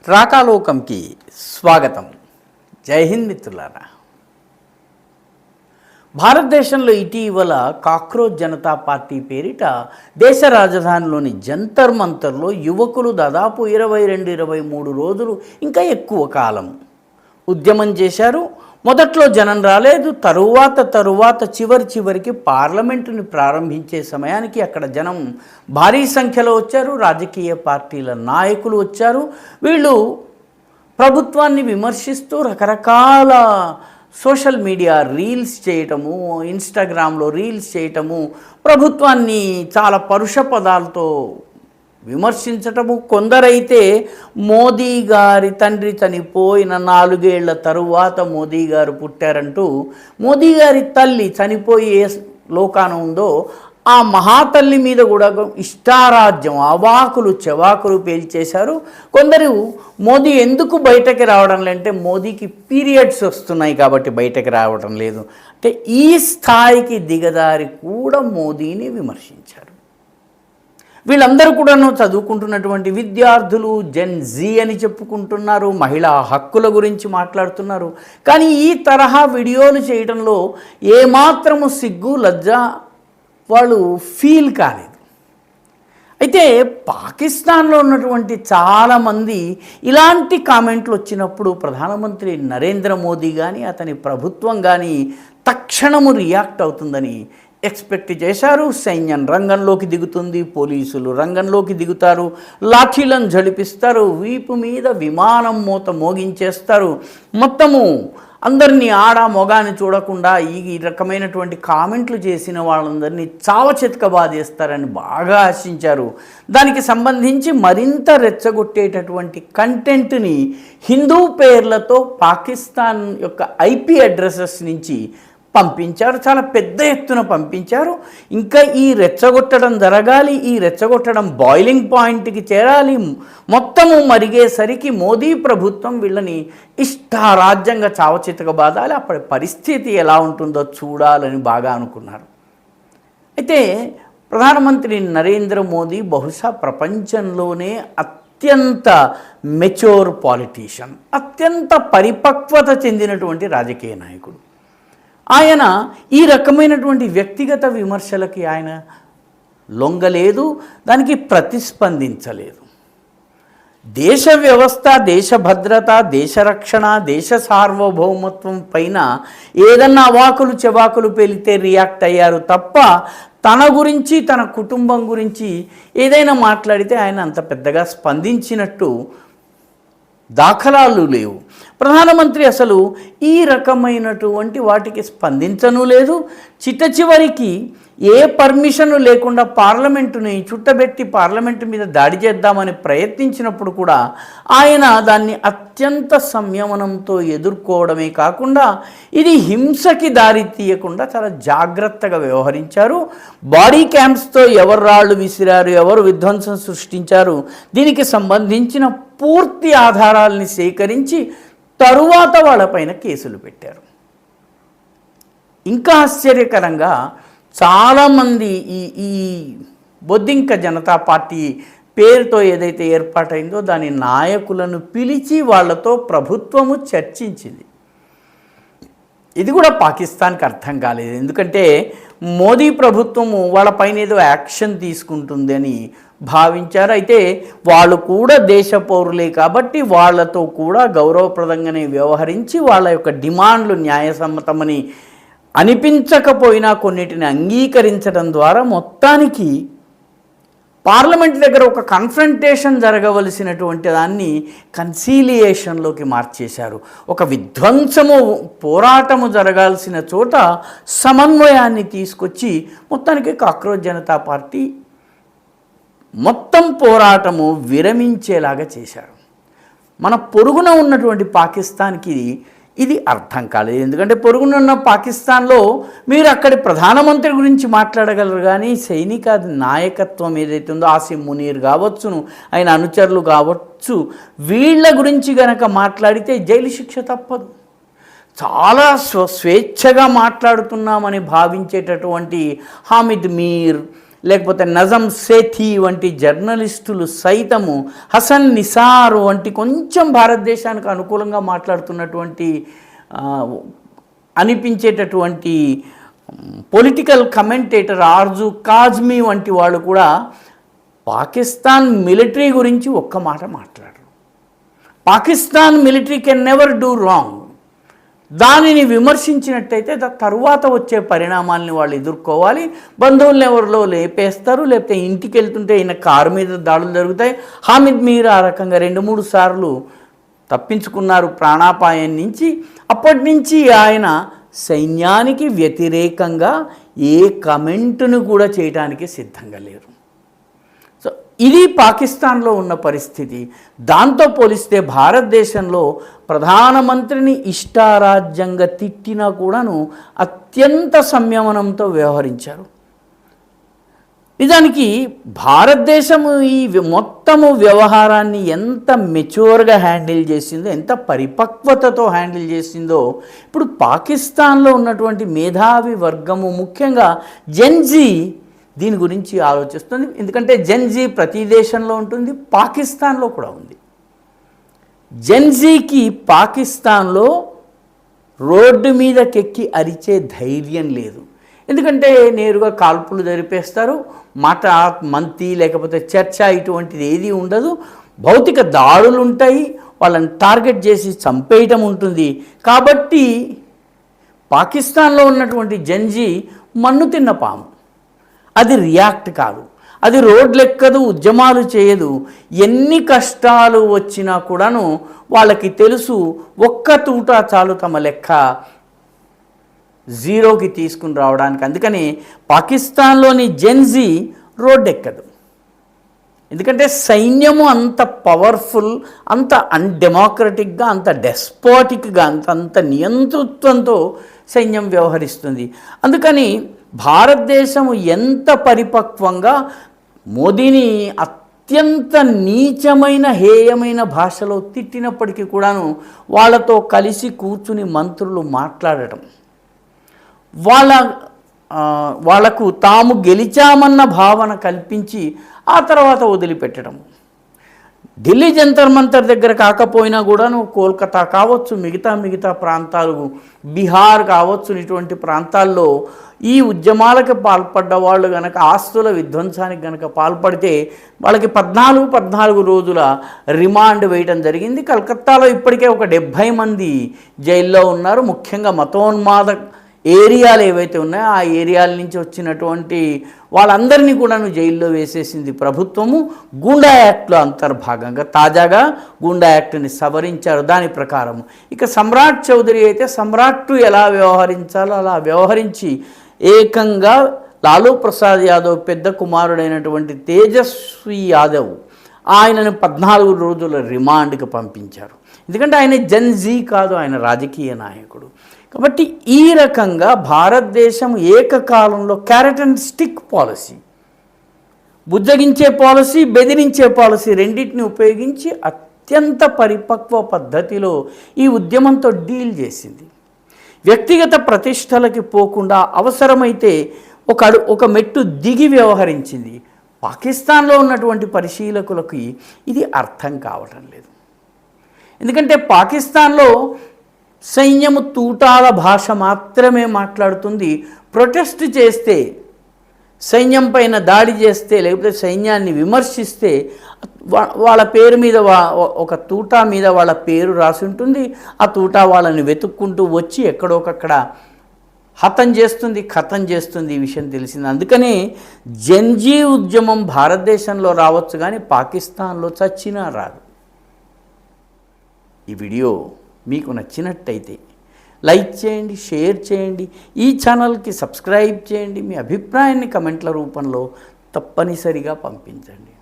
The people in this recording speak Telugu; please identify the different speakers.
Speaker 1: రాకాలోకంకి స్వాగతం. జై హింద్ మిత్రులారా. భారతదేశంలో ఇటీవల కాక్రోచ్ జనతా పార్టీ పేరిట దేశ రాజధానిలోని జంతర్ మంతర్లో యువకులు దాదాపు 22-23 రోజులు ఇంకా ఎక్కువ కాలం ఉద్యమం చేశారు. మొదట్లో జనం రాలేదు. తరువాత చివరికి పార్లమెంటుని ప్రారంభించే సమయానికి అక్కడ జనం భారీ సంఖ్యలో వచ్చారు. రాజకీయ పార్టీల నాయకులు వచ్చారు. వీళ్ళు ప్రభుత్వాన్ని విమర్శిస్తూ రకరకాల సోషల్ మీడియా రీల్స్ చేయటము, ఇన్స్టాగ్రామ్లో రీల్స్ చేయటము, ప్రభుత్వాన్ని చాలా పరుష పదాలతో విమర్శించటము. కొందరైతే మోదీ గారి తండ్రి చనిపోయిన 4 ఏళ్ల తరువాత మోదీ గారు పుట్టారంటూ మోదీ గారి తల్లి చనిపోయి ఏ లోకాన ఉందో ఆ మహాతల్లి మీద కూడా ఇష్టారాజ్యం అవాకులు చెవాకులు పేల్చేశారు. కొందరు మోదీ ఎందుకు బయటకి రావడం లేదంటే మోదీకి పీరియడ్స్ వస్తున్నాయి కాబట్టి బయటకి రావడం లేదు అంటే ఈ స్థాయికి దిగదారి కూడా మోదీని విమర్శించారు. వీళ్ళందరూ కూడాను చదువుకుంటున్నటువంటి విద్యార్థులు, జెన్ జీ అని చెప్పుకుంటున్నారు, మహిళా హక్కుల గురించి మాట్లాడుతున్నారు. కానీ ఈ తరహా వీడియోలు చేయడంలో ఏమాత్రము సిగ్గు లజ్జ వాళ్ళు ఫీల్ కాలేదు. అయితే పాకిస్తాన్లో ఉన్నటువంటి చాలామంది ఇలాంటి కామెంట్లు వచ్చినప్పుడు ప్రధానమంత్రి నరేంద్ర మోదీ కానీ అతని ప్రభుత్వం కానీ తక్షణము రియాక్ట్ అవుతుందని ఎక్స్పెక్ట్ చేశారు. సైన్యం రంగంలోకి దిగుతుంది, పోలీసులు రంగంలోకి దిగుతారు, లాఠీలను జడిపిస్తారు, వీపు మీద విమానం మూత మోగించేస్తారు, మొత్తము అందరినీ ఆడ మొగాని చూడకుండా ఈ రకమైనటువంటి కామెంట్లు చేసిన వాళ్ళందరినీ చావచెతకబాదేస్తారని బాగా ఆశించారు. దానికి సంబంధించి మరింత రెచ్చగొట్టేటటువంటి కంటెంట్ని హిందూ పేర్లతో పాకిస్తాన్ యొక్క IP అడ్రసెస్ నుంచి పంపించారు. చాలా పెద్ద ఎత్తున పంపించారు. ఇంకా ఈ రెచ్చగొట్టడం జరగాలి, ఈ రెచ్చగొట్టడం బాయిలింగ్ పాయింట్కి చేరాలి, మొత్తము మరిగేసరికి మోదీ ప్రభుత్వం వీళ్ళని ఇష్టారాజ్యంగా చావచితకబాదాలి, అప్పటి పరిస్థితి ఎలా ఉంటుందో చూడాలని బాగా అనుకున్నారు. అయితే ప్రధానమంత్రి నరేంద్ర మోదీ బహుశా ప్రపంచంలోనే అత్యంత మెచ్యూర్ పాలిటీషియన్, అత్యంత పరిపక్వత చెందినటువంటి రాజకీయ నాయకుడు. ఆయన ఈ రకమైనటువంటి వ్యక్తిగత విమర్శలకి ఆయన లొంగలేదు, దానికి ప్రతిస్పందించలేదు. దేశ వ్యవస్థ, దేశ భద్రత, దేశ రక్షణ, దేశ సార్వభౌమత్వం పైన ఏదన్నా అవాకులు చెవాకులు పేలితే రియాక్ట్ అయ్యారు తప్ప తన గురించి తన కుటుంబం గురించి ఏదైనా మాట్లాడితే ఆయన అంత పెద్దగా స్పందించినట్టు దాఖలాలు లేవు. ప్రధానమంత్రి అసలు ఈ రకమైనటువంటి వాటికి స్పందించను లేదు. చిట్టచివరికి ఏ పర్మిషన్ లేకుండా పార్లమెంటుని చుట్టబెట్టి పార్లమెంటు మీద దాడి చేద్దామని ప్రయత్నించినప్పుడు కూడా ఆయన దాన్ని అత్యంత సంయమనంతో ఎదుర్కోవడమే కాకుండా ఇది హింసకి దారి తీయకుండా చాలా జాగ్రత్తగా వ్యవహరించారు. బాడీ క్యామ్స్తో ఎవరు రాళ్ళు విసిరారు, ఎవరు విధ్వంసం సృష్టించారు, దీనికి సంబంధించిన పూర్తి ఆధారాలని సేకరించి తరువాత వాళ్ళపైన కేసులు పెట్టారు. ఇంకా ఆశ్చర్యకరంగా చాలామంది ఈ బొద్దింక జనతా పార్టీ పేరుతో ఏదైతే ఏర్పాటైందో దాని నాయకులను పిలిచి వాళ్ళతో ప్రభుత్వము చర్చించింది. ఇది కూడా పాకిస్తాన్కి అర్థం కాలేదు. ఎందుకంటే మోదీ ప్రభుత్వము వాళ్ళపైన ఏదో యాక్షన్ తీసుకుంటుంది అని భావించారు. అయితే వాళ్ళు కూడా దేశ పౌరులే కాబట్టి వాళ్ళతో కూడా గౌరవప్రదంగానే వ్యవహరించి వాళ్ళ యొక్క డిమాండ్లు న్యాయసమ్మతమని అనిపించకపోయినా కొన్నిటిని అంగీకరించడం ద్వారా మొత్తానికి పార్లమెంట్ దగ్గర ఒక కన్ఫ్రంటేషన్ జరగవలసినటువంటి దాన్ని కన్సీలియేషన్లోకి మార్చేశారు. ఒక విధ్వంసము పోరాటము జరగాల్సిన చోట సమన్వయాన్ని తీసుకొచ్చి మొత్తానికి కాక్రోచ్ జనతా పార్టీ మొత్తం పోరాటము విరమించేలాగా చేశారు. మన పొరుగున ఉన్నటువంటి పాకిస్తాన్కి ఇది అర్థం కాలేదు. ఎందుకంటే పొరుగునున్న పాకిస్తాన్లో మీరు అక్కడి ప్రధానమంత్రి గురించి మాట్లాడగలరు కానీ సైనిక నాయకత్వం ఏదైతే ఉందో ఆసిమ్ మునీర్ కావచ్చును, ఆయన అనుచరులు కావచ్చు, వీళ్ళ గురించి గనక మాట్లాడితే జైలు శిక్ష తప్పదు. చాలా స్వేచ్ఛగా మాట్లాడుతున్నామని భావించేటటువంటి హామిద్ మీర్, లేకపోతే నజం సేథీ వంటి జర్నలిస్టులు సైతము, హసన్ నిసార్ వంటి కొంచెం భారతదేశానికి అనుకూలంగా మాట్లాడుతున్నటువంటి అనిపించేటటువంటి పొలిటికల్ కమెంటేటర్ ఆర్జు కాజ్మీ వంటి వాళ్ళు కూడా పాకిస్తాన్ మిలిటరీ గురించి ఒక్క మాట మాట్లాడరు. Pakistan military can never do wrong. దానిని విమర్శించినట్టయితే తరువాత వచ్చే పరిణామాలని వాళ్ళు ఎదుర్కోవాలి. బంధువులను ఎవరిలో లేపేస్తారు, లేకపోతే ఇంటికి వెళ్తుంటే ఈయన కారు మీద దాడులు జరుగుతాయి. హామిద్ మీర్ ఆ రకంగా 2-3 సార్లు తప్పించుకున్నారు ప్రాణాపాయం నుంచి. అప్పటి నుంచి ఆయన సైన్యానికి వ్యతిరేకంగా ఏ కమెంటును కూడా చేయడానికి సిద్ధంగా లేరు. సో ఇది పాకిస్తాన్లో ఉన్న పరిస్థితి. దాంతో పోలిస్తే భారతదేశంలో ప్రధానమంత్రిని ఇష్టారాజ్యంగా తిట్టినా కూడాను అత్యంత సంయమనంతో వ్యవహరించారు. నిజానికి భారతదేశము ఈ మొత్తము వ్యవహారాన్ని ఎంత మెచ్యూర్గా హ్యాండిల్ చేసిందో, ఎంత పరిపక్వతతో హ్యాండిల్ చేసిందో ఇప్పుడు పాకిస్తాన్లో ఉన్నటువంటి మేధావి వర్గము, ముఖ్యంగా జెన్జీ దీని గురించి ఆలోచిస్తుంది. ఎందుకంటే జెన్జీ ప్రతి దేశంలో ఉంటుంది, పాకిస్తాన్లో కూడా ఉంది. జెన్జీకి పాకిస్తాన్లో రోడ్డు మీదకెక్కి అరిచే ధైర్యం లేదు. ఎందుకంటే నేరుగా కాల్పులు జరిపేస్తారు, మాట మంతి లేకపోతే చర్చ ఇటువంటిది ఏది ఉండదు. భౌతిక దాడులు ఉంటాయి, వాళ్ళని టార్గెట్ చేసి చంపేయటం ఉంటుంది. కాబట్టి పాకిస్తాన్లో ఉన్నటువంటి జెన్జీ మన్ను తిన్న పాము. అది రియాక్ట్ కాదు, అది రోడ్లు ఎక్కదు, ఉద్యమాలు చేయదు. ఎన్ని కష్టాలు వచ్చినా కూడాను వాళ్ళకి తెలుసు ఒక్క తూటా చాలు తమ లెక్క జీరోకి తీసుకుని రావడానికి. అందుకని పాకిస్తాన్లోని జెన్జీ రోడ్ ఎక్కదు. ఎందుకంటే సైన్యము అంత పవర్ఫుల్, అంత అన్డెమోక్రటిక్గా, అంత డెస్పాటిక్గా, అంత నియంతృత్వంతో సైన్యం వ్యవహరిస్తుంది. అందుకని భారతదేశము ఎంత పరిపక్వంగా మోదీని అత్యంత నీచమైన హేయమైన భాషలో తిట్టినప్పటికీ కూడాను వాళ్ళతో కలిసి కూర్చుని మంత్రులు మాట్లాడటం, వాళ్లకు తాము గెలిచామన్న భావన కల్పించి ఆ తర్వాత వదిలిపెట్టడం. ఢిల్లీ జంతర్ మంతర్ దగ్గర కాకపోయినా కూడాను కోల్కతా కావచ్చు, మిగతా ప్రాంతాలు, బీహార్ కావచ్చు, ఇటువంటి ప్రాంతాల్లో ఈ ఉద్యమాలకు పాల్పడ్డ వాళ్ళు కనుక ఆస్తుల విధ్వంసానికి కనుక పాల్పడితే వాళ్ళకి 14 రోజుల రిమాండ్ వేయడం జరిగింది. కలకత్తాలో ఇప్పటికే ఒక 70 మంది జైల్లో ఉన్నారు. ముఖ్యంగా మతోన్మాద ఏరియాలు ఏవైతే ఉన్నాయో ఆ ఏరియాల నుంచి వచ్చినటువంటి వాళ్ళందరినీ కూడా జైల్లో వేసేసింది ప్రభుత్వము. గూండా యాక్ట్లో అంతర్భాగంగా తాజాగా గూండా యాక్ట్ని సవరించారు. దాని ప్రకారం ఇక సమ్రాట్ చౌదరి అయితే సమ్రాట్ ఎలా వ్యవహరించాలో అలా వ్యవహరించి ఏకంగా లాలూ ప్రసాద్ యాదవ్ పెద్ద కుమారుడైనటువంటి తేజస్వి యాదవ్ ఆయనను 14 రోజుల రిమాండ్కి పంపించారు. ఎందుకంటే ఆయన జెన్జీ కాదు, ఆయన రాజకీయ నాయకుడు. కాబట్టి ఈ రకంగా భారతదేశం ఏకకాలంలో క్యారెట్ అండ్ స్టిక్ పాలసీ, బుజ్జగించే పాలసీ, బెదిరించే పాలసీ రెండింటిని ఉపయోగించి అత్యంత పరిపక్వ పద్ధతిలో ఈ ఉద్యమంతో డీల్ చేసింది. వ్యక్తిగత ప్రతిష్టలకి పోకుండా అవసరమైతే ఒక మెట్టు దిగి వ్యవహరించింది. పాకిస్తాన్లో ఉన్నటువంటి పరిశీలకులకి ఇది అర్థం కావటం లేదు. ఎందుకంటే పాకిస్తాన్లో సైన్యము తూటాల భాష మాత్రమే మాట్లాడుతుంది. ప్రొటెస్ట్ చేస్తే, సైన్యం పైన దాడి చేస్తే, లేకపోతే సైన్యాన్ని విమర్శిస్తే వాళ్ళ పేరు మీద ఒక తూటా మీద వాళ్ళ పేరు రాసి ఉంటుంది. ఆ తూటా వాళ్ళని వెతుక్కుంటూ వచ్చి ఎక్కడోకక్కడ ఖతం చేస్తుంది. ఈ విషయం తెలిసింది. అందుకనే జెన్జీ ఉద్యమం భారతదేశంలో రావచ్చు కానీ పాకిస్తాన్లో చచ్చినా రాదు. ఈ వీడియో మీకు నచ్చినట్టయితే లైక్ చేయండి, షేర్ చేయండి, ఈ ఛానల్కి సబ్స్క్రైబ్ చేయండి. మీ అభిప్రాయాన్ని కమెంట్ల రూపంలో తప్పనిసరిగా పంపించండి.